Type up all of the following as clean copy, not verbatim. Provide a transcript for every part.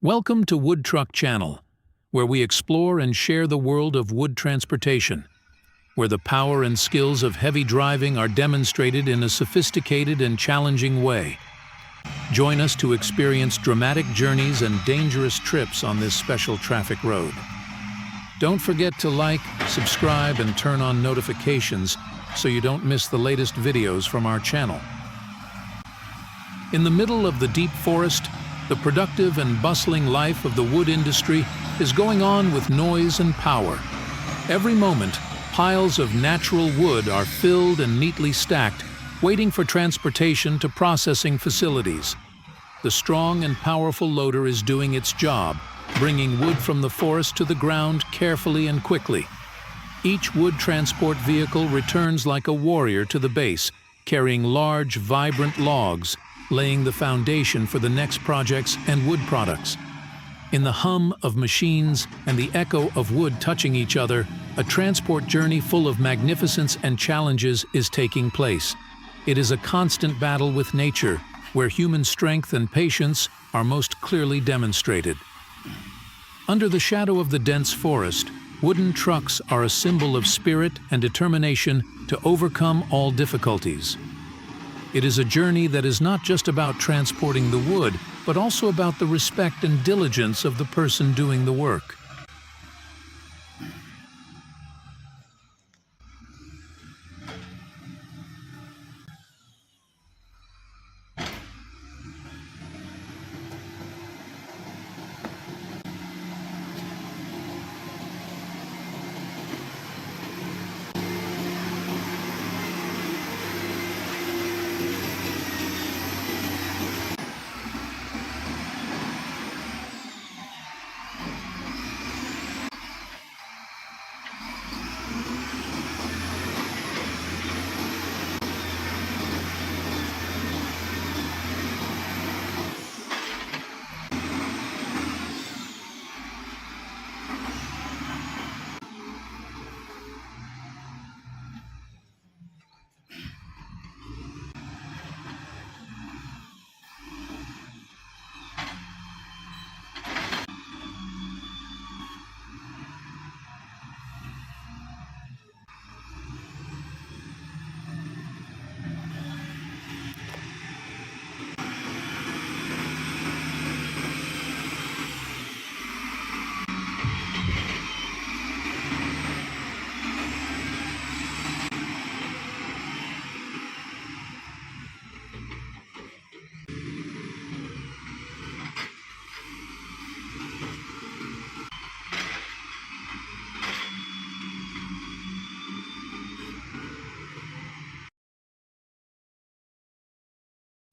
Welcome to Wood Truck Channel, where we explore and share the world of wood transportation, where the power and skills of heavy driving are demonstrated in a sophisticated and challenging way. Join us to experience dramatic journeys and dangerous trips on this special traffic road. Don't forget to like, subscribe, and turn on notifications so you don't miss the latest videos from our channel. In the middle of the deep forest, the productive and bustling life of the wood industry is going on with noise and power. Every moment, piles of natural wood are filled and neatly stacked, waiting for transportation to processing facilities. The strong and powerful loader is doing its job, bringing wood from the forest to the ground carefully and quickly. Each wood transport vehicle returns like a warrior to the base, carrying large, vibrant logs, laying the foundation for the next projects and wood products. In the hum of machines and the echo of wood touching each other, a transport journey full of magnificence and challenges is taking place. It is a constant battle with nature, where human strength and patience are most clearly demonstrated. Under the shadow of the dense forest, wooden trucks are a symbol of spirit and determination to overcome all difficulties. It is a journey that is not just about transporting the wood, but also about the respect and diligence of the person doing the work.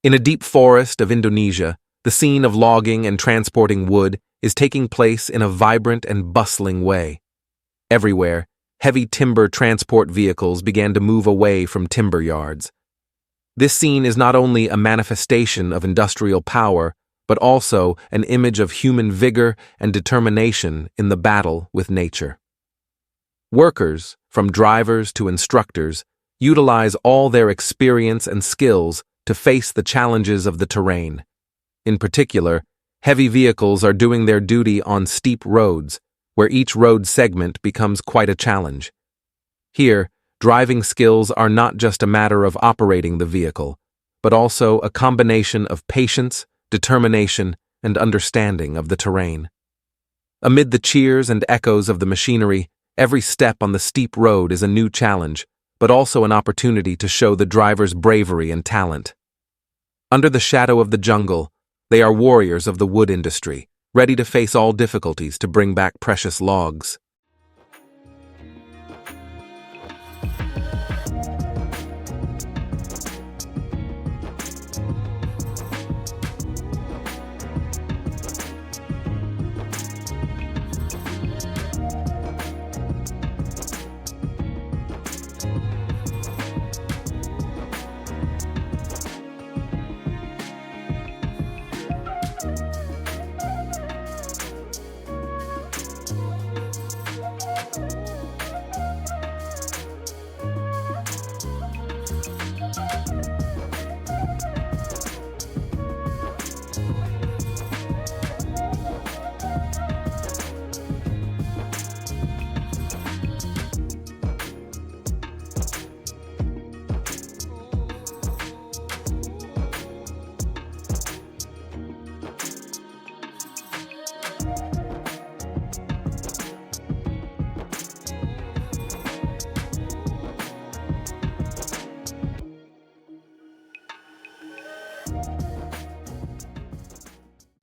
In a deep forest of Indonesia, the scene of logging and transporting wood is taking place in a vibrant and bustling way. Everywhere, heavy timber transport vehicles began to move away from timber yards. This scene is not only a manifestation of industrial power, but also an image of human vigor and determination in the battle with nature. Workers, from drivers to instructors, utilize all their experience and skills to face the challenges of the terrain. In particular, heavy vehicles are doing their duty on steep roads, where each road segment becomes quite a challenge. Here, driving skills are not just a matter of operating the vehicle, but also a combination of patience, determination, and understanding of the terrain. Amid the cheers and echoes of the machinery, every step on the steep road is a new challenge, but also an opportunity to show the driver's bravery and talent. Under the shadow of the jungle, they are warriors of the wood industry, ready to face all difficulties to bring back precious logs.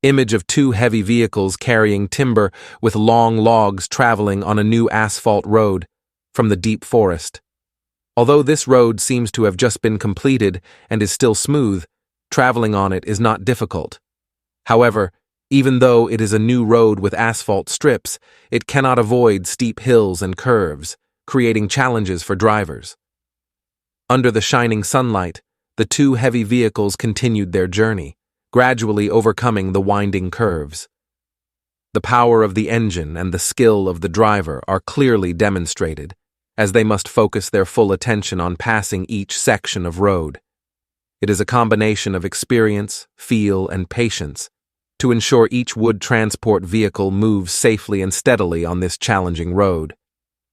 Image of two heavy vehicles carrying timber with long logs traveling on a new asphalt road from the deep forest. Although this road seems to have just been completed and is still smooth, traveling on it is not difficult. However, even though it is a new road with asphalt strips, it cannot avoid steep hills and curves, creating challenges for drivers. Under the shining sunlight, the two heavy vehicles continued their journey, gradually overcoming the winding curves. The power of the engine and the skill of the driver are clearly demonstrated, as they must focus their full attention on passing each section of road. It is a combination of experience, feel, and patience to ensure each wood transport vehicle moves safely and steadily on this challenging road.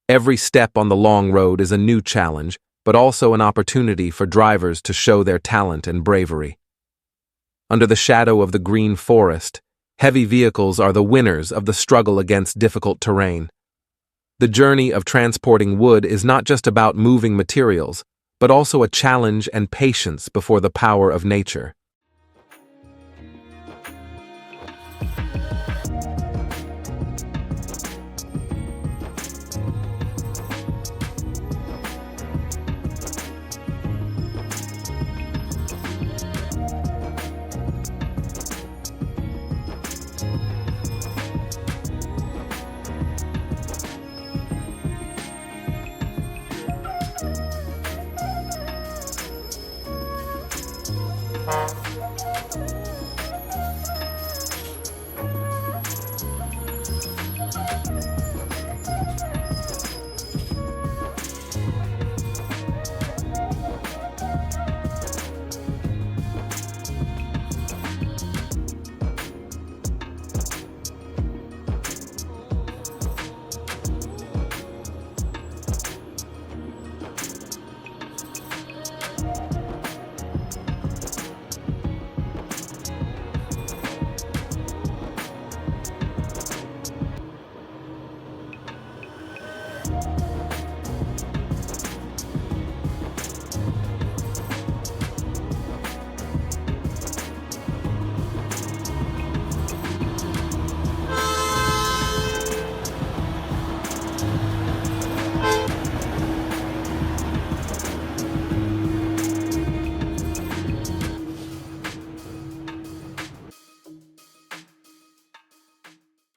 Every step on the long road is a new challenge, but also an opportunity for drivers to show their talent and bravery. Under the shadow of the green forest, heavy vehicles are the winners of the struggle against difficult terrain. The journey of transporting wood is not just about moving materials, but also a challenge and patience before the power of nature.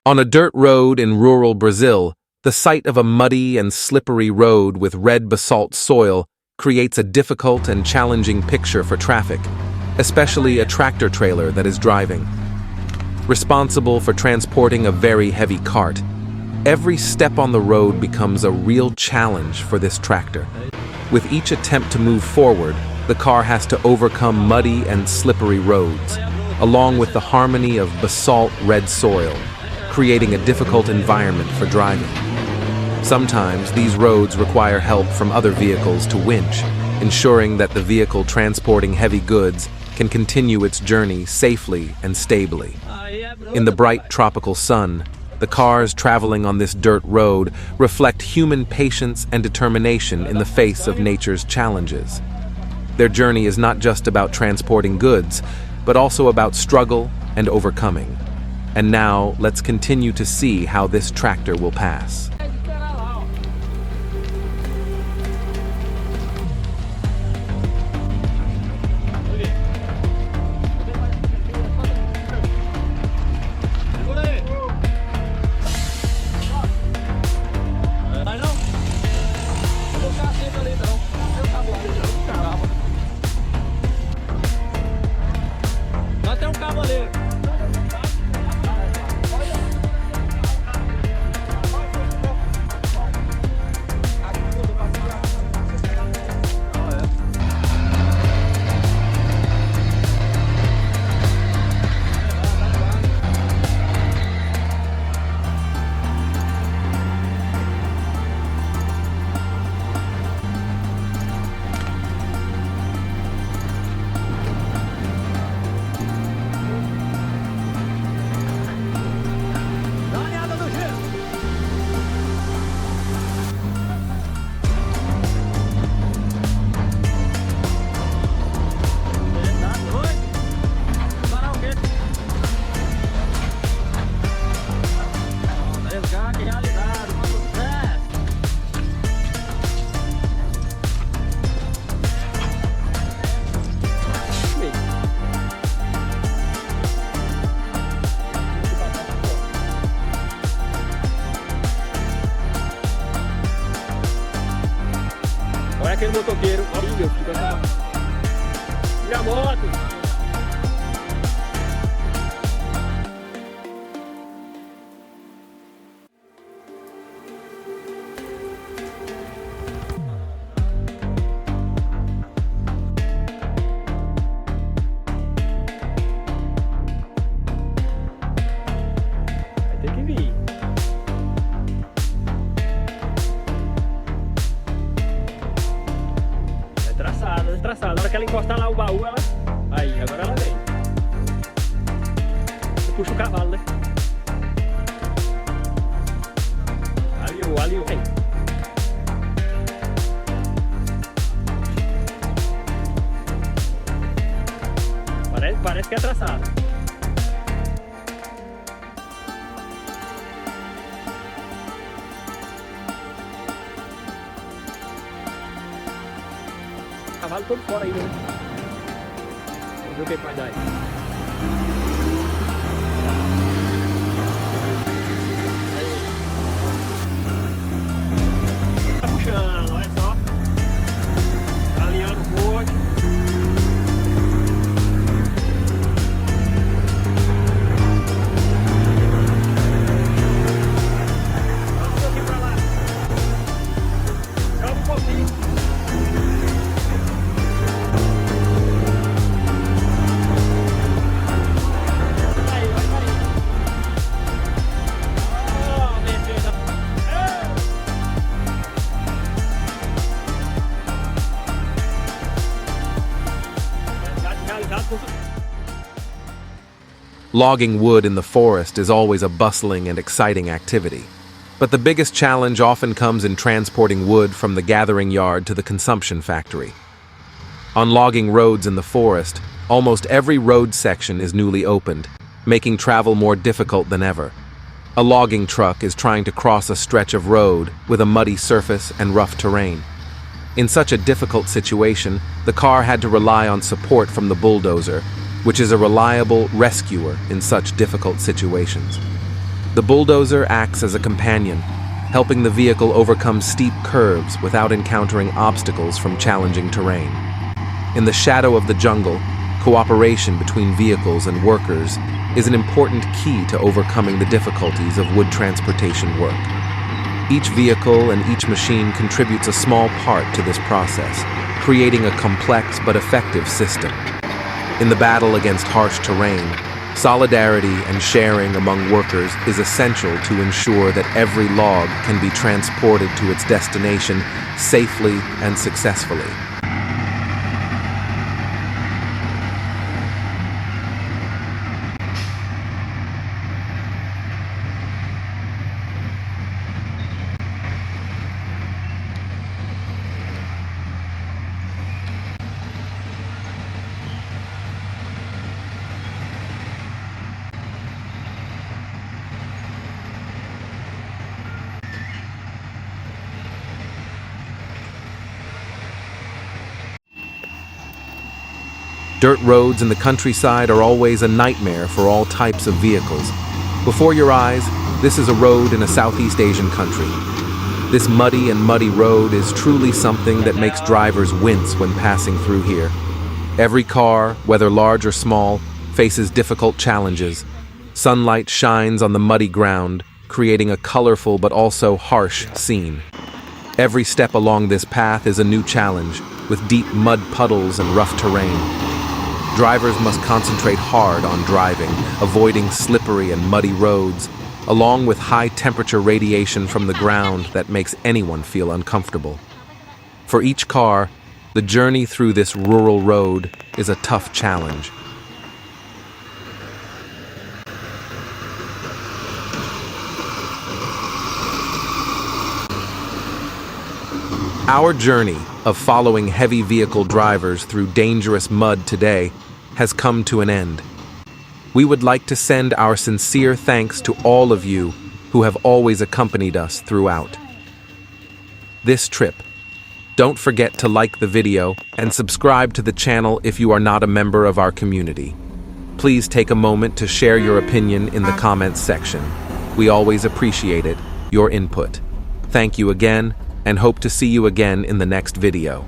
On a dirt road in rural Brazil, the sight of a muddy and slippery road with red basalt soil creates a difficult and challenging picture for traffic, especially a tractor trailer that is driving. Responsible for transporting a very heavy cart, every step on the road becomes a real challenge for this tractor. With each attempt to move forward, the car has to overcome muddy and slippery roads, along with the harmony of basalt red soil, creating a difficult environment for driving. Sometimes these roads require help from other vehicles to winch, ensuring that the vehicle transporting heavy goods can continue its journey safely and stably. In the bright tropical sun, the cars traveling on this dirt road reflect human patience and determination in the face of nature's challenges. Their journey is not just about transporting goods, but also about struggle and overcoming. And now, let's continue to see how this tractor will pass. Tira a moto. Vai ter que vir. É traçada, é traçada. Na hora que ela encostar lá o baú, ela... Aí, agora ela vem. Você puxa o cavalo, né? Ali, vem. Parece que é traçada. Cavalo todo fora ainda, né? Vamos ver o que vai dar aí. Tá puxando, olha só. Tá alinhando o bote. Vamos um pouquinho pra lá. Joga um pouquinho. Logging wood in the forest is always a bustling and exciting activity. But the biggest challenge often comes in transporting wood from the gathering yard to the consumption factory. On logging roads in the forest, almost every road section is newly opened, making travel more difficult than ever. A logging truck is trying to cross a stretch of road with a muddy surface and rough terrain. In such a difficult situation, the car had to rely on support from the bulldozer, which is a reliable rescuer in such difficult situations. The bulldozer acts as a companion, helping the vehicle overcome steep curves without encountering obstacles from challenging terrain. In the shadow of the jungle, cooperation between vehicles and workers is an important key to overcoming the difficulties of wood transportation work. Each vehicle and each machine contributes a small part to this process, creating a complex but effective system. In the battle against harsh terrain, solidarity and sharing among workers is essential to ensure that every log can be transported to its destination safely and successfully. Dirt roads in the countryside are always a nightmare for all types of vehicles. Before your eyes, this is a road in a Southeast Asian country. This muddy road is truly something that makes drivers wince when passing through here. Every car, whether large or small, faces difficult challenges. Sunlight shines on the muddy ground, creating a colorful but also harsh scene. Every step along this path is a new challenge, with deep mud puddles and rough terrain. Drivers must concentrate hard on driving, avoiding slippery and muddy roads, along with high-temperature radiation from the ground that makes anyone feel uncomfortable. For each car, the journey through this rural road is a tough challenge. Our journey of following heavy vehicle drivers through dangerous mud today has come to an end. We would like to send our sincere thanks to all of you who have always accompanied us throughout this trip. Don't forget to like the video and subscribe to the channel if you are not a member of our community. Please take a moment to share your opinion in the comments section. We always appreciate it, your input. Thank you again, and hope to see you again in the next video.